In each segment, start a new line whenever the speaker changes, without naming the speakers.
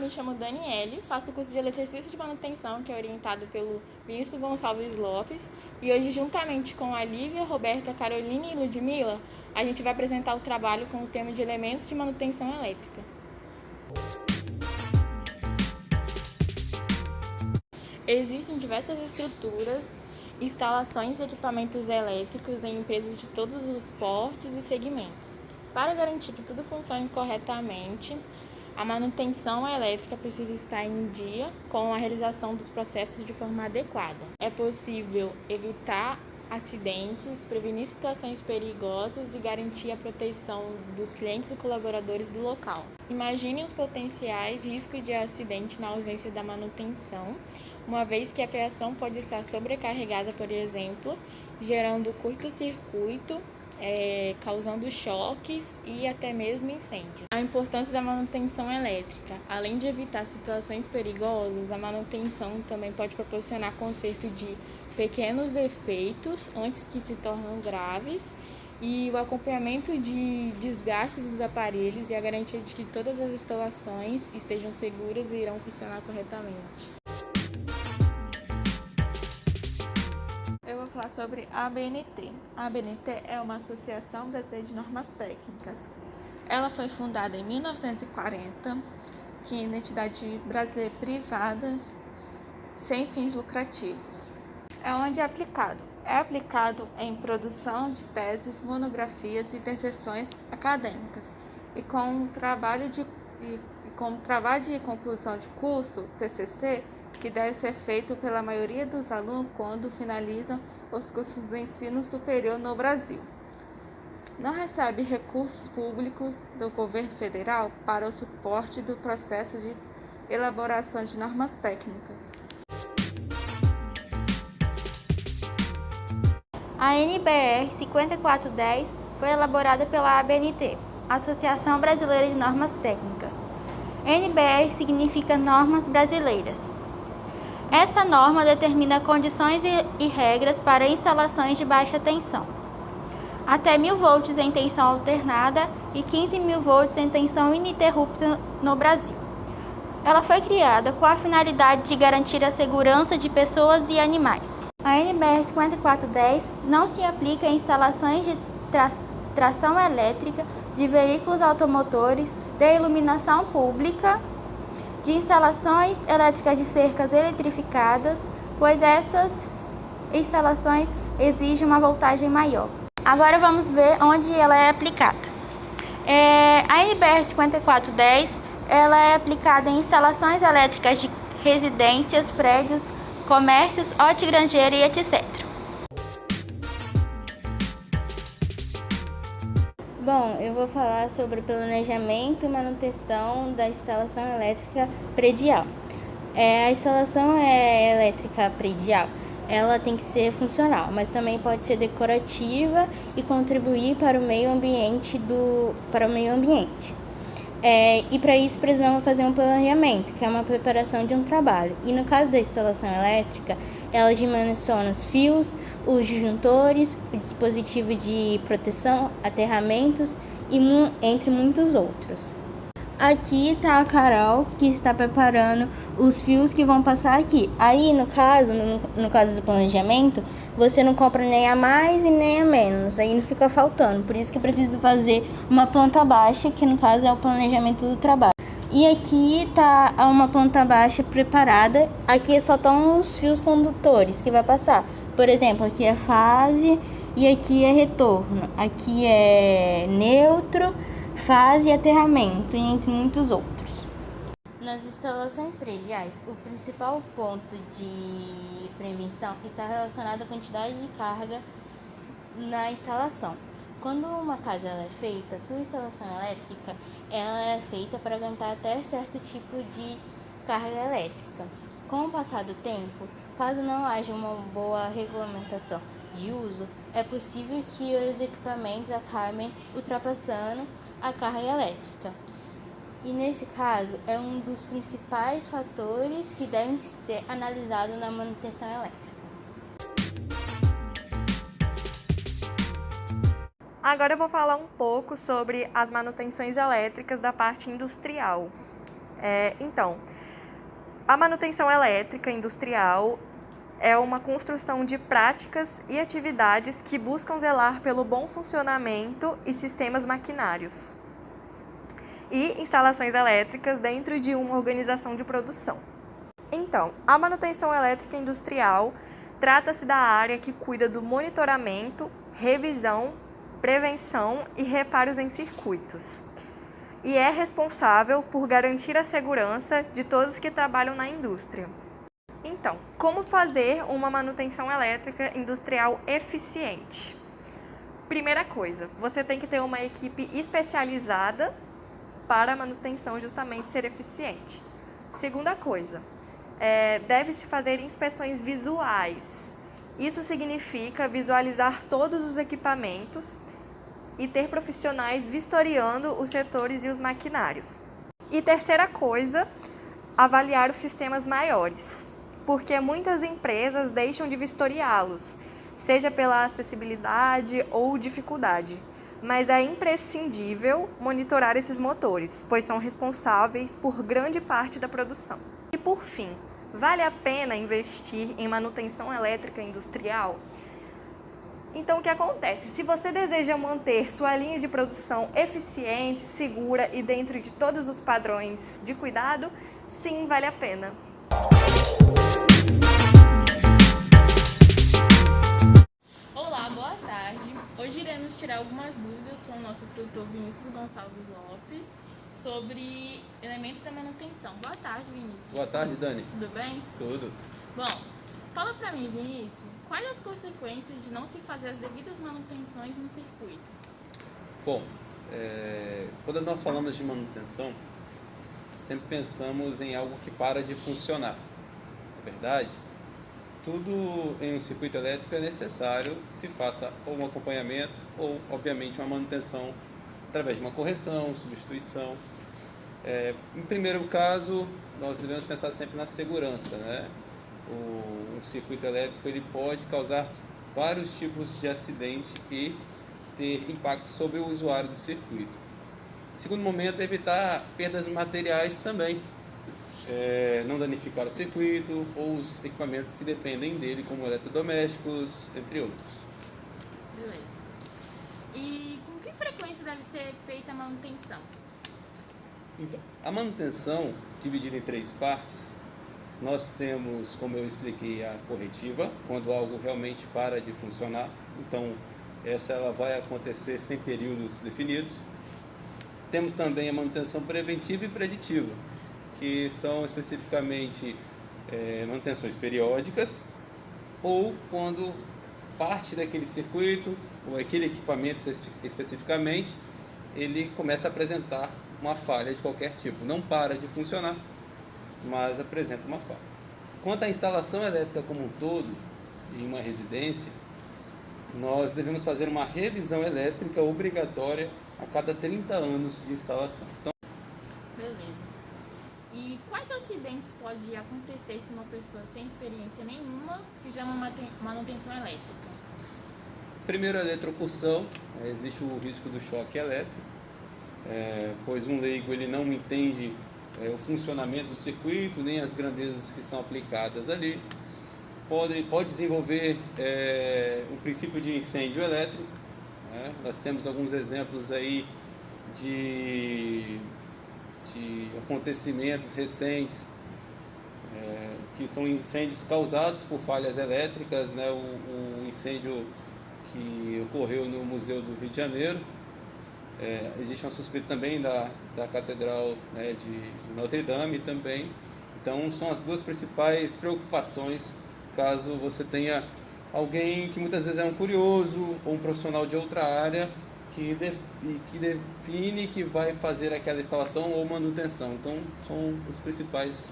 me chamo Daniele, faço o curso de Eletricista de Manutenção, que é orientado pelo Vinícius Gonçalves Lopes. E hoje, juntamente com a Lívia, Roberta, Caroline e Ludmila, a gente vai apresentar o trabalho com o tema de elementos de manutenção elétrica. Existem diversas estruturas, instalações e equipamentos elétricos em empresas de todos os portes e segmentos. Para garantir que tudo funcione corretamente, a manutenção elétrica precisa estar em dia com a realização dos processos de forma adequada. É possível evitar acidentes, prevenir situações perigosas e garantir a proteção dos clientes e colaboradores do local. Imagine os potenciais riscos de acidente na ausência da manutenção, uma vez que a fiação pode estar sobrecarregada, por exemplo, gerando curto-circuito, causando choques e até mesmo incêndio. A importância da manutenção elétrica. Além de evitar situações perigosas, a manutenção também pode proporcionar conserto de pequenos defeitos antes que se tornem graves e o acompanhamento de desgastes dos aparelhos e a garantia de que todas as instalações estejam seguras e irão funcionar corretamente.
Eu vou falar sobre a ABNT. A ABNT é uma Associação Brasileira de Normas Técnicas. Ela foi fundada em 1940, que é uma entidade brasileira privada sem fins lucrativos. É onde é aplicado. É aplicado em produção de teses, monografias e dissertações acadêmicas. E com o trabalho de conclusão de curso, TCC, que deve ser feito pela maioria dos alunos quando finalizam os cursos do ensino superior no Brasil. Não recebe recursos públicos do governo federal para o suporte do processo de elaboração de normas técnicas.
A NBR 5410 foi elaborada pela ABNT, Associação Brasileira de Normas Técnicas. NBR significa Normas Brasileiras. Esta norma determina condições e regras para instalações de baixa tensão, até 1000 volts em tensão alternada e 15.000 volts em tensão ininterrupta no Brasil. Ela foi criada com a finalidade de garantir a segurança de pessoas e animais. A NBR 5410 não se aplica em instalações de tração elétrica de veículos automotores, de iluminação pública, de instalações elétricas de cercas eletrificadas, pois essas instalações exigem uma voltagem maior. Agora vamos ver onde ela é aplicada. A NBR 5410 ela é aplicada em instalações elétricas de residências, prédios, comércios, hortigranjeiro e etc.
Bom, eu vou falar sobre planejamento e manutenção da instalação elétrica predial. A instalação elétrica predial, ela tem que ser funcional, mas também pode ser decorativa e contribuir para o meio ambiente. E para isso precisamos fazer um planejamento, que é uma preparação de um trabalho. E no caso da instalação elétrica, ela dimensiona os fios, os disjuntores, o dispositivo de proteção, aterramentos e entre muitos outros. Aqui está a Carol, que está preparando os fios que vão passar aqui. Aí, no caso do planejamento, você não compra nem a mais e nem a menos, aí não fica faltando. Por isso que eu preciso fazer uma planta baixa, que no caso é o planejamento do trabalho. E aqui está uma planta baixa preparada. Aqui só estão os fios condutores que vai passar. Por exemplo, aqui é fase e aqui é retorno. Aqui é neutro, fase e aterramento, entre muitos outros.
Nas instalações prediais, o principal ponto de prevenção está relacionado à quantidade de carga na instalação. Quando uma casa é feita, sua instalação elétrica ela é feita para aguentar até certo tipo de carga elétrica. Com o passar do tempo, caso não haja uma boa regulamentação de uso, é possível que os equipamentos acabem ultrapassando a carga elétrica. E nesse caso, é um dos principais fatores que devem ser analisados na manutenção elétrica.
Agora eu vou falar um pouco sobre as manutenções elétricas da parte industrial. Então, a manutenção elétrica industrial é uma construção de práticas e atividades que buscam zelar pelo bom funcionamento e sistemas maquinários e instalações elétricas dentro de uma organização de produção. Então, a manutenção elétrica industrial trata-se da área que cuida do monitoramento, revisão, prevenção e reparos em circuitos. E é responsável por garantir a segurança de todos que trabalham na indústria. Então, como fazer uma manutenção elétrica industrial eficiente? Primeira coisa, você tem que ter uma equipe especializada para a manutenção justamente ser eficiente. Segunda coisa, deve-se fazer inspeções visuais. Isso significa visualizar todos os equipamentos e ter profissionais vistoriando os setores e os maquinários. E terceira coisa, avaliar os sistemas maiores, porque muitas empresas deixam de vistoriá-los, seja pela acessibilidade ou dificuldade. Mas é imprescindível monitorar esses motores, pois são responsáveis por grande parte da produção. E por fim, vale a pena investir em manutenção elétrica industrial? Então, o que acontece? Se você deseja manter sua linha de produção eficiente, segura e dentro de todos os padrões de cuidado, sim, vale a pena.
Olá, boa tarde. Hoje iremos tirar algumas dúvidas com o nosso instrutor Vinícius Gonçalves Lopes sobre elementos da manutenção. Boa tarde, Vinícius.
Boa tarde, Dani.
Tudo bem?
Tudo.
Bom, fala pra mim, Vinícius, quais as consequências de não se fazer as devidas manutenções no circuito?
Bom, quando nós falamos de manutenção, sempre pensamos em algo que para de funcionar. Na verdade, tudo em um circuito elétrico é necessário que se faça ou um acompanhamento ou, obviamente, uma manutenção através de uma correção, substituição. Em primeiro caso, nós devemos pensar sempre na segurança, né? Um circuito elétrico ele pode causar vários tipos de acidente e ter impacto sobre o usuário do circuito. Segundo momento, evitar perdas materiais também. Não danificar o circuito ou os equipamentos que dependem dele, como eletrodomésticos, entre outros.
Beleza. E com que frequência deve ser feita a manutenção?
Então, a manutenção, dividida em 3 partes, nós temos, como eu expliquei, a corretiva, quando algo realmente para de funcionar. Então, ela vai acontecer sem períodos definidos. Temos também a manutenção preventiva e preditiva, que são especificamente manutenções periódicas ou quando parte daquele circuito ou aquele equipamento especificamente ele começa a apresentar uma falha de qualquer tipo. Não para de funcionar, mas apresenta uma falha. Quanto à instalação elétrica como um todo, em uma residência, nós devemos fazer uma revisão elétrica obrigatória a cada 30 anos de instalação. Então,
Beleza. E quais acidentes podem acontecer se uma pessoa sem experiência nenhuma fizer uma manutenção elétrica?
primeiro, a eletrocução. Existe o risco do choque elétrico, pois um leigo ele não entende o funcionamento do circuito, nem as grandezas que estão aplicadas ali. Pode desenvolver um princípio de incêndio elétrico. Nós temos alguns exemplos aí de acontecimentos recentes, que são incêndios causados por falhas elétricas, o incêndio que ocorreu no Museu do Rio de Janeiro. Existe uma suspeita também da Catedral de Notre Dame também. Então, são as duas principais preocupações caso você tenha alguém que muitas vezes é um curioso ou um profissional de outra área que define que vai fazer aquela instalação ou manutenção. Então, são os principais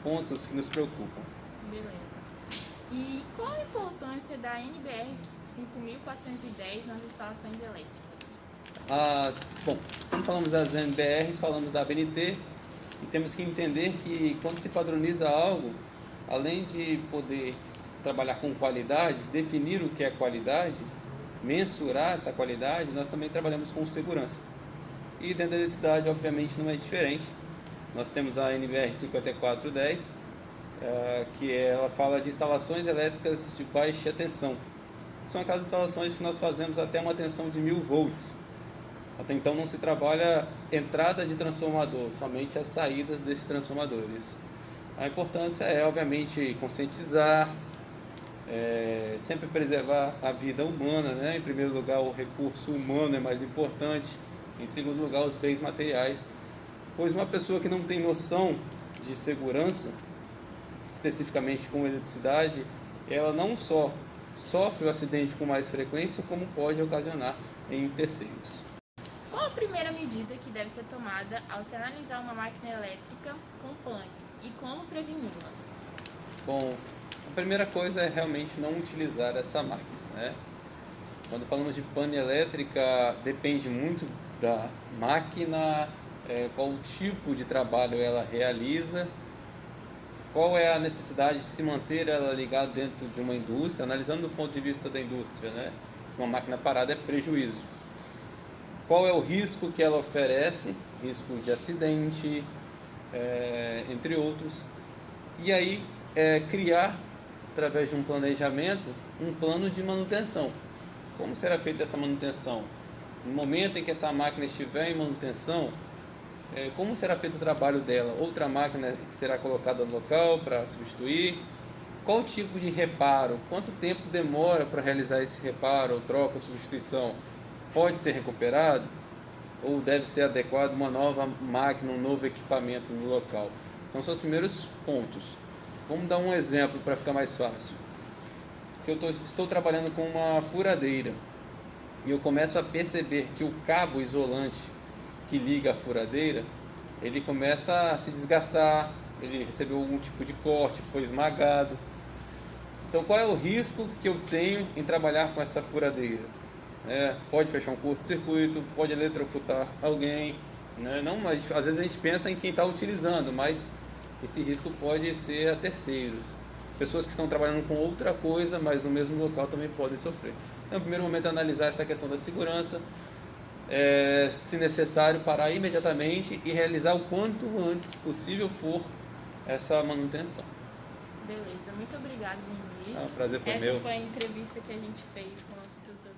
pontos que nos preocupam.
Beleza. E qual a importância da NBR 5410 nas instalações elétricas?
Bom, quando falamos das NBRs, falamos da ABNT, e temos que entender que quando se padroniza algo, além de poder trabalhar com qualidade, definir o que é qualidade, mensurar essa qualidade, nós também trabalhamos com segurança. E dentro da eletricidade, obviamente, não é diferente. nós temos a NBR 5410, que ela fala de instalações elétricas de baixa tensão. São aquelas instalações que nós fazemos até uma tensão de 1000 volts. Até então não se trabalha entrada de transformador, somente as saídas desses transformadores. A importância é, obviamente, conscientizar, sempre preservar a vida humana, né? Em primeiro lugar, o recurso humano é mais importante. Em segundo lugar, os bens materiais. Pois uma pessoa que não tem noção de segurança, especificamente com eletricidade, ela não só sofre o acidente com mais frequência, como pode ocasionar em terceiros.
Qual a primeira medida que deve ser tomada ao se analisar uma máquina elétrica com pane e como preveni-la?
Bom, a primeira coisa é realmente não utilizar essa máquina, né? Quando falamos de pane elétrica, depende muito da máquina, qual tipo de trabalho ela realiza, qual é a necessidade de se manter ela ligada dentro de uma indústria, analisando do ponto de vista da indústria, né? Uma máquina parada é prejuízo. Qual é o risco que ela oferece, risco de acidente, entre outros. E aí, criar, através de um planejamento, um plano de manutenção. Como será feita essa manutenção? No momento em que essa máquina estiver em manutenção, como será feito o trabalho dela? Outra máquina será colocada no local para substituir? Qual tipo de reparo? Quanto tempo demora para realizar esse reparo, ou troca, ou substituição? Pode ser recuperado? Ou deve ser adequado uma nova máquina, um novo equipamento no local? Então, são os primeiros pontos. Vamos dar um exemplo para ficar mais fácil. Se eu estou trabalhando com uma furadeira e eu começo a perceber que o cabo isolante que liga a furadeira, ele começa a se desgastar, ele recebeu algum tipo de corte, foi esmagado. Então, qual é o risco que eu tenho em trabalhar com essa furadeira? Pode fechar um curto-circuito, pode eletrocutar alguém, né? Não, mas às vezes a gente pensa em quem está utilizando, mas esse risco pode ser a terceiros. Pessoas que estão trabalhando com outra coisa, mas no mesmo local também podem sofrer. Então, no primeiro momento, analisar essa questão da segurança, se necessário, parar imediatamente e realizar o quanto antes possível for essa manutenção.
Beleza, muito obrigada, Vinícius.
O prazer foi meu.
Essa foi a entrevista que a gente fez com o nosso tutor.